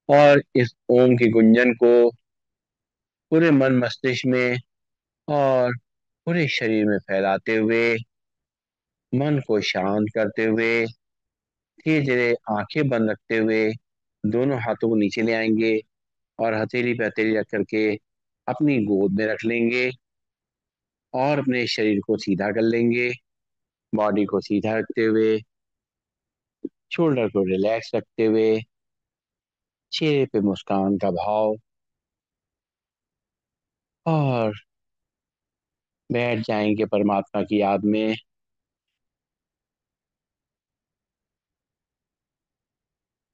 और इस ओम की गुंजन को पूरे मन मस्तिष्क में और पूरे शरीर में फैलाते हुए, मन को शांत करते हुए, धीरे धीरे आंखें बंद रखते हुए दोनों हाथों को नीचे ले आएंगे और हथेली पे हथेली रख करके अपनी गोद में रख लेंगे और अपने शरीर को सीधा कर लेंगे। बॉडी को सीधा रखते हुए, शोल्डर को रिलैक्स रखते हुए, चेहरे पे मुस्कान का भाव, और बैठ जाएंगे परमात्मा की याद में।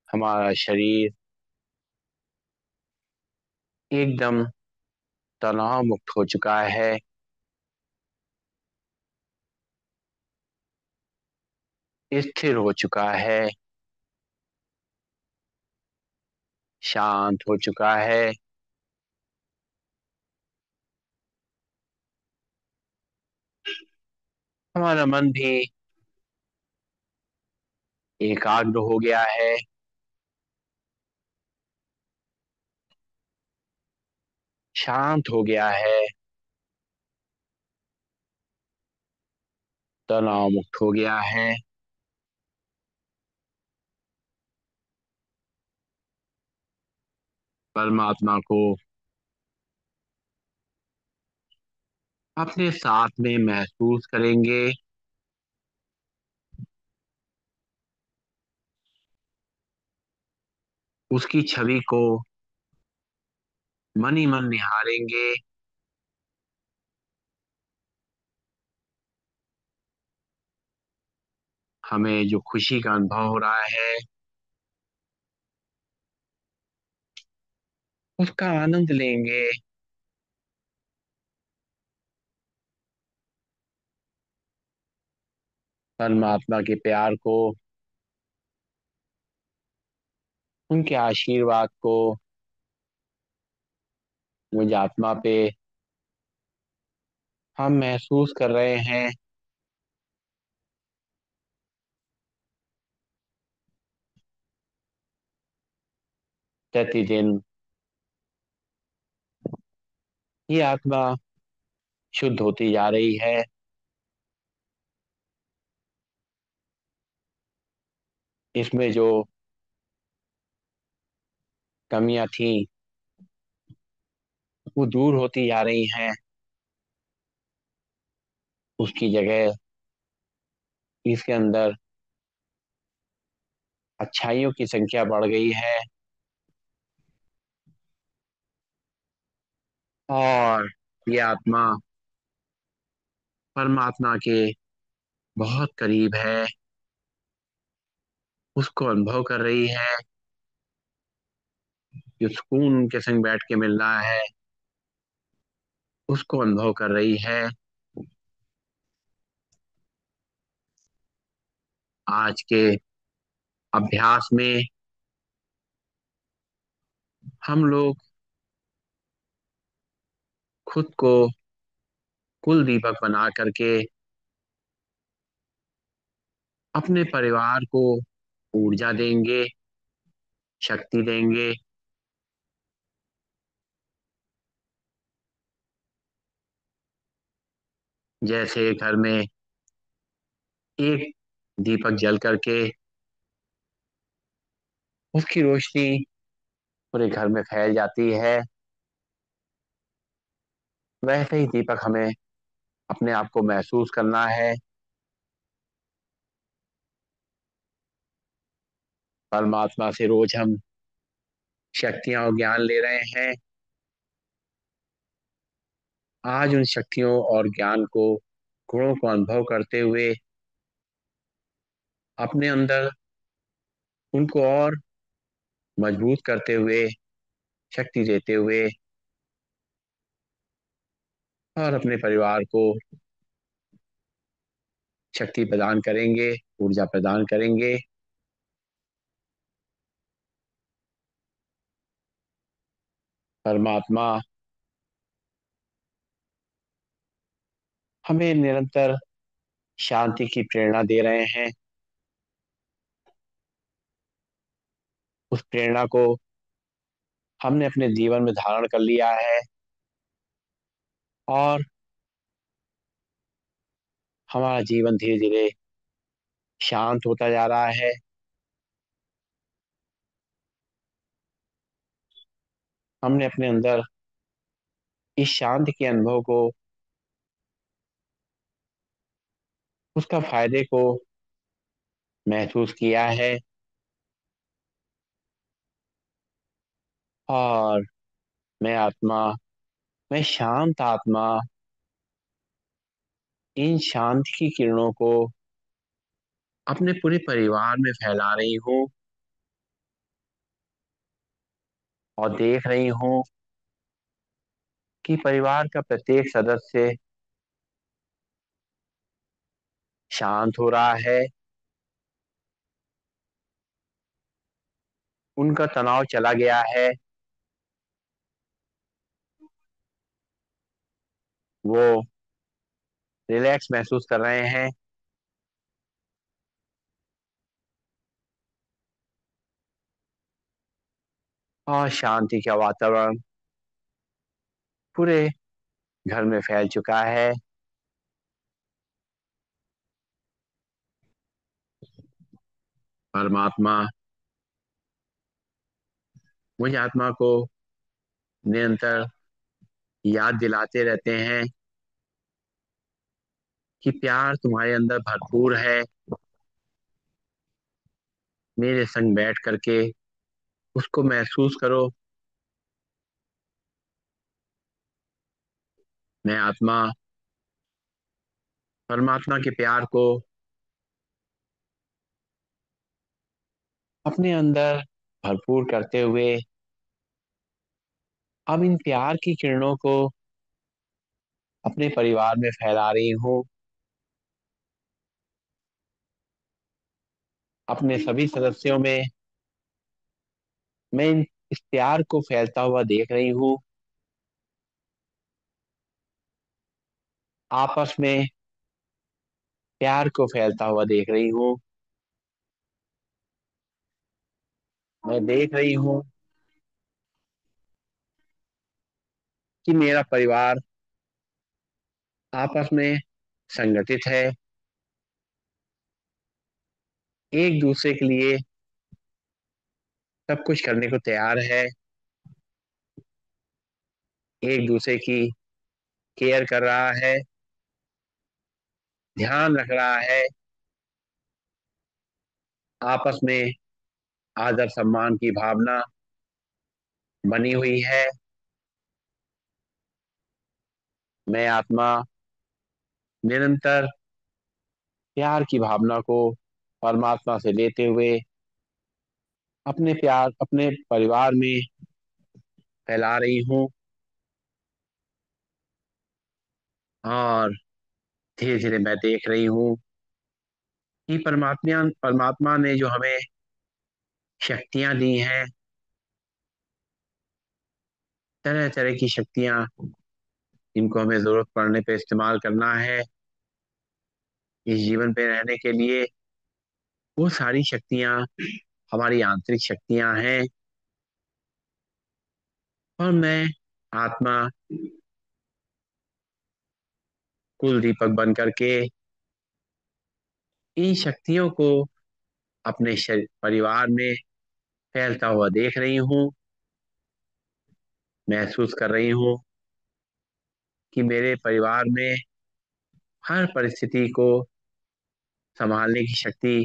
हमारा शरीर एकदम तनाव मुक्त हो चुका है, स्थिर हो चुका है, शांत हो चुका है। हमारा मन भी एकाग्र हो गया है, शांत हो गया है, तनाव मुक्त हो गया है। परमात्मा को अपने साथ में महसूस करेंगे, उसकी छवि को मन ही मन निहारेंगे। हमें जो खुशी का अनुभव हो रहा है, उसका आनंद लेंगे। परमात्मा के प्यार को, उनके आशीर्वाद को मुझ आत्मा पे हम महसूस कर रहे हैं। प्रतिदिन ये आत्मा शुद्ध होती जा रही है। इसमें जो कमियां थी वो दूर होती जा रही हैं। उसकी जगह इसके अंदर अच्छाइयों की संख्या बढ़ गई है, और ये आत्मा परमात्मा के बहुत करीब है, उसको अनुभव कर रही है। जो सुकून उनके संग बैठ के मिल रहा है, उसको अनुभव कर रही है। आज के अभ्यास में हम लोग खुद को कुल दीपक बना करके अपने परिवार को ऊर्जा देंगे, शक्ति देंगे। जैसे घर में एक दीपक जल करके उसकी रोशनी पूरे घर में फैल जाती है, वैसे ही दीपक हमें अपने आप को महसूस करना है। परमात्मा से रोज हम शक्तियां और ज्ञान ले रहे हैं। आज उन शक्तियों और ज्ञान को, गुणों को अनुभव करते हुए, अपने अंदर उनको और मजबूत करते हुए, शक्ति देते हुए, और अपने परिवार को शक्ति प्रदान करेंगे, ऊर्जा प्रदान करेंगे। परमात्मा हमें निरंतर शांति की प्रेरणा दे रहे हैं। उस प्रेरणा को हमने अपने जीवन में धारण कर लिया है और हमारा जीवन धीरे धीरे शांत होता जा रहा है। हमने अपने अंदर इस शांति के अनुभव को, उसका फायदे को महसूस किया है और मैं आत्मा, मैं शांत आत्मा इन शांति की किरणों को अपने पूरे परिवार में फैला रही हूँ और देख रही हूँ कि परिवार का प्रत्येक सदस्य शांत हो रहा है। उनका तनाव चला गया है। वो रिलैक्स महसूस कर रहे हैं और शांति का वातावरण पूरे घर में फैल चुका है। परमात्मा मुझ आत्मा को निरंतर याद दिलाते रहते हैं कि प्यार तुम्हारे अंदर भरपूर है। मेरे संग बैठ करके उसको महसूस करो। मैं आत्मा परमात्मा के प्यार को अपने अंदर भरपूर करते हुए अब इन प्यार की किरणों को अपने परिवार में फैला रही हूँ। अपने सभी सदस्यों में मैं इस प्यार को फैलता हुआ देख रही हूँ। आपस में प्यार को फैलता हुआ देख रही हूँ। मैं देख रही हूँ कि मेरा परिवार आपस में संगठित है, एक दूसरे के लिए सब कुछ करने को तैयार है, एक दूसरे की केयर कर रहा है, ध्यान रख रहा है। आपस में आदर सम्मान की भावना बनी हुई है। मैं आत्मा निरंतर प्यार की भावना को परमात्मा से लेते हुए अपने प्यार अपने परिवार में फैला रही हूँ और धीरे धीरे मैं देख रही हूँ कि परमात्मा परमात्मा ने जो हमें शक्तियां दी हैं, तरह तरह की शक्तियां, जिनको हमें जरूरत पड़ने पे इस्तेमाल करना है इस जीवन पे रहने के लिए, वो सारी शक्तियां हमारी आंतरिक शक्तियां हैं। और मैं आत्मा कुल दीपक बन करके इन शक्तियों को अपने परिवार में फैलता हुआ देख रही हूँ। महसूस कर रही हूँ कि मेरे परिवार में हर परिस्थिति को संभालने की शक्ति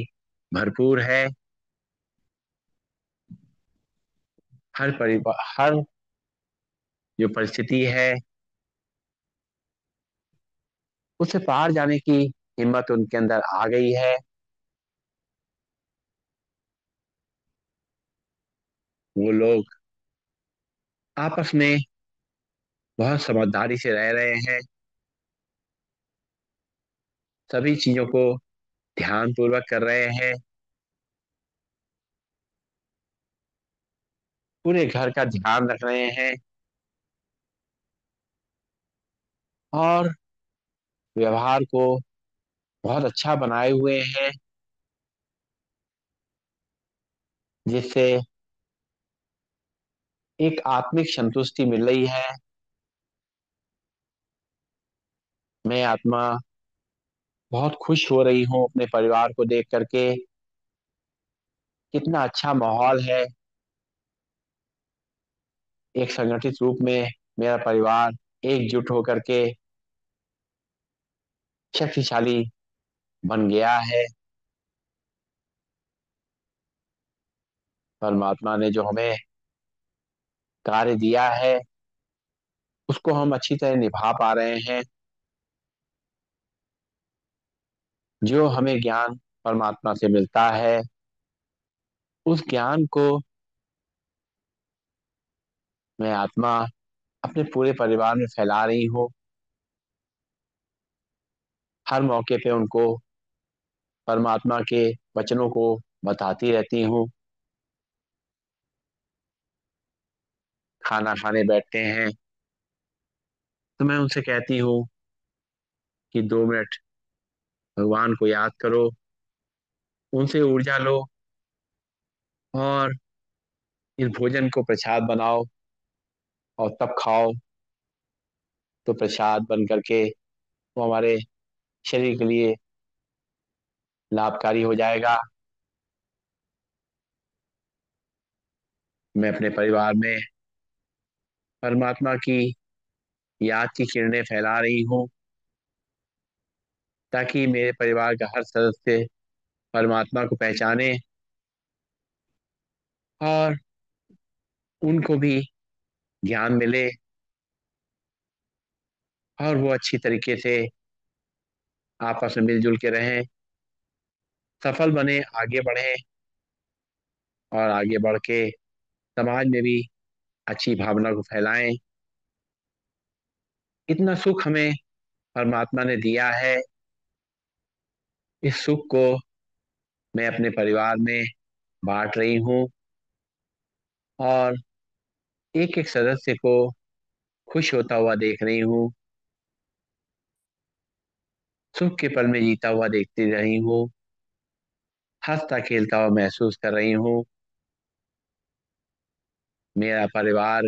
भरपूर है। हर जो परिस्थिति है उससे पार जाने की हिम्मत उनके अंदर आ गई है। वो लोग आपस में बहुत समझदारी से रह रहे हैं। सभी चीजों को ध्यान पूर्वक कर रहे हैं। पूरे घर का ध्यान रख रहे हैं और व्यवहार को बहुत अच्छा बनाए हुए हैं, जिससे एक आत्मिक संतुष्टि मिल रही है। मैं आत्मा बहुत खुश हो रही हूँ अपने परिवार को देख करके। कितना अच्छा माहौल है। एक संगठित रूप में मेरा परिवार एकजुट होकर के शक्तिशाली बन गया है। परमात्मा ने जो हमें कार्य दिया है उसको हम अच्छी तरह निभा पा रहे हैं। जो हमें ज्ञान परमात्मा से मिलता है उस ज्ञान को मैं आत्मा अपने पूरे परिवार में फैला रही हूँ। हर मौके पे उनको परमात्मा के वचनों को बताती रहती हूँ। खाना खाने बैठते हैं तो मैं उनसे कहती हूँ कि 2 मिनट भगवान को याद करो, उनसे ऊर्जा लो और इस भोजन को प्रसाद बनाओ और तब खाओ। तो प्रसाद बन करके वो हमारे शरीर के लिए लाभकारी हो जाएगा। मैं अपने परिवार में परमात्मा की याद की किरणें फैला रही हूँ ताकि मेरे परिवार का हर सदस्य परमात्मा को पहचाने और उनको भी ज्ञान मिले और वो अच्छी तरीके से आपस में मिलजुल के रहें, सफल बने, आगे बढ़ें और आगे बढ़ के समाज में भी अच्छी भावना को फैलाएं। इतना सुख हमें परमात्मा ने दिया है। इस सुख को मैं अपने परिवार में बांट रही हूँ और एक एक सदस्य को खुश होता हुआ देख रही हूँ। सुख के पल में जीता हुआ देखती रही हूँ। हंसता खेलता हुआ महसूस कर रही हूँ। मेरा परिवार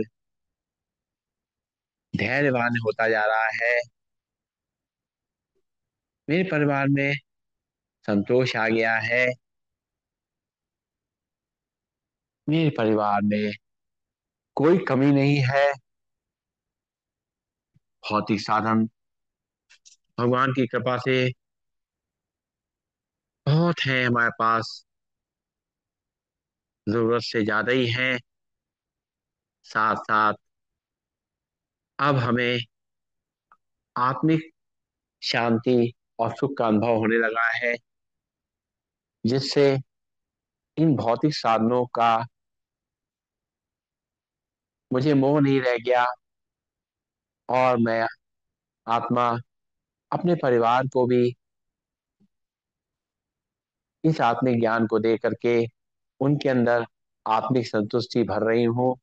धैर्यवान होता जा रहा है। मेरे परिवार में संतोष आ गया है। मेरे परिवार में कोई कमी नहीं है। भौतिक साधन भगवान की कृपा से बहुत है हमारे पास, जरूरत से ज्यादा ही है। साथ साथ अब हमें आत्मिक शांति और सुख का अनुभव होने लगा है जिससे इन भौतिक साधनों का मुझे मोह नहीं रह गया और मैं आत्मा अपने परिवार को भी इस आत्मिक ज्ञान को दे करके उनके अंदर आत्मिक संतुष्टि भर रही हूँ।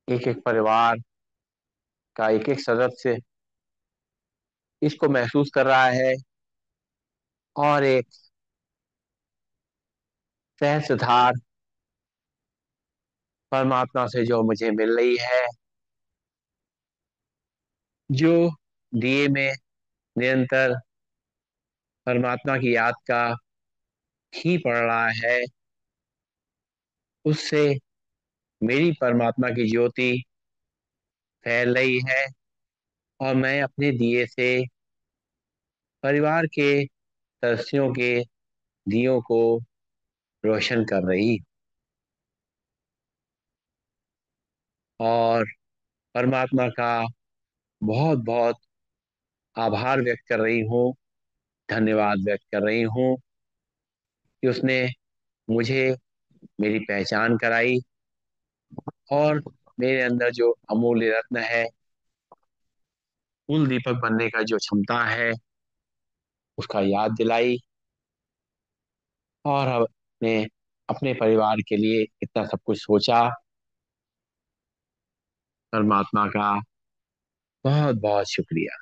एक एक परिवार का एक एक सदस्य इसको महसूस कर रहा है और एक सहज सुधार परमात्मा से जो मुझे मिल रही है, जो दिए में निरंतर परमात्मा की याद का ही पड़ रहा है, उससे मेरी परमात्मा की ज्योति फैल रही है और मैं अपने दिए से परिवार के सदस्यों के दियों को रोशन कर रही और परमात्मा का बहुत बहुत आभार व्यक्त कर रही हूँ, धन्यवाद व्यक्त कर रही हूँ कि उसने मुझे मेरी पहचान कराई और मेरे अंदर जो अमूल्य रत्न है, कुल दीपक बनने का जो क्षमता है, उसका याद दिलाई और अपने अपने परिवार के लिए इतना सब कुछ सोचा। परमात्मा का बहुत बहुत शुक्रिया।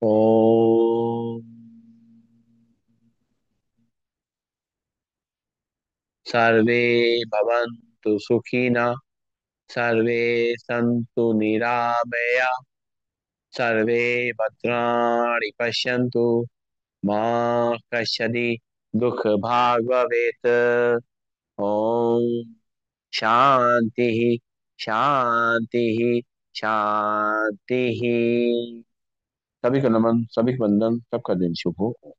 ओम। सर्वे भवन्तु सुखिनः, सर्वे सन्तु निरामया, सर्वे भद्राणि पश्यन्तु, मा कश्चित् दुःखभाग् भवेत्। ओम शांति, शांति, शांति। सभी को नमन, सभी को वंदन, सबका दिन शुभ हो।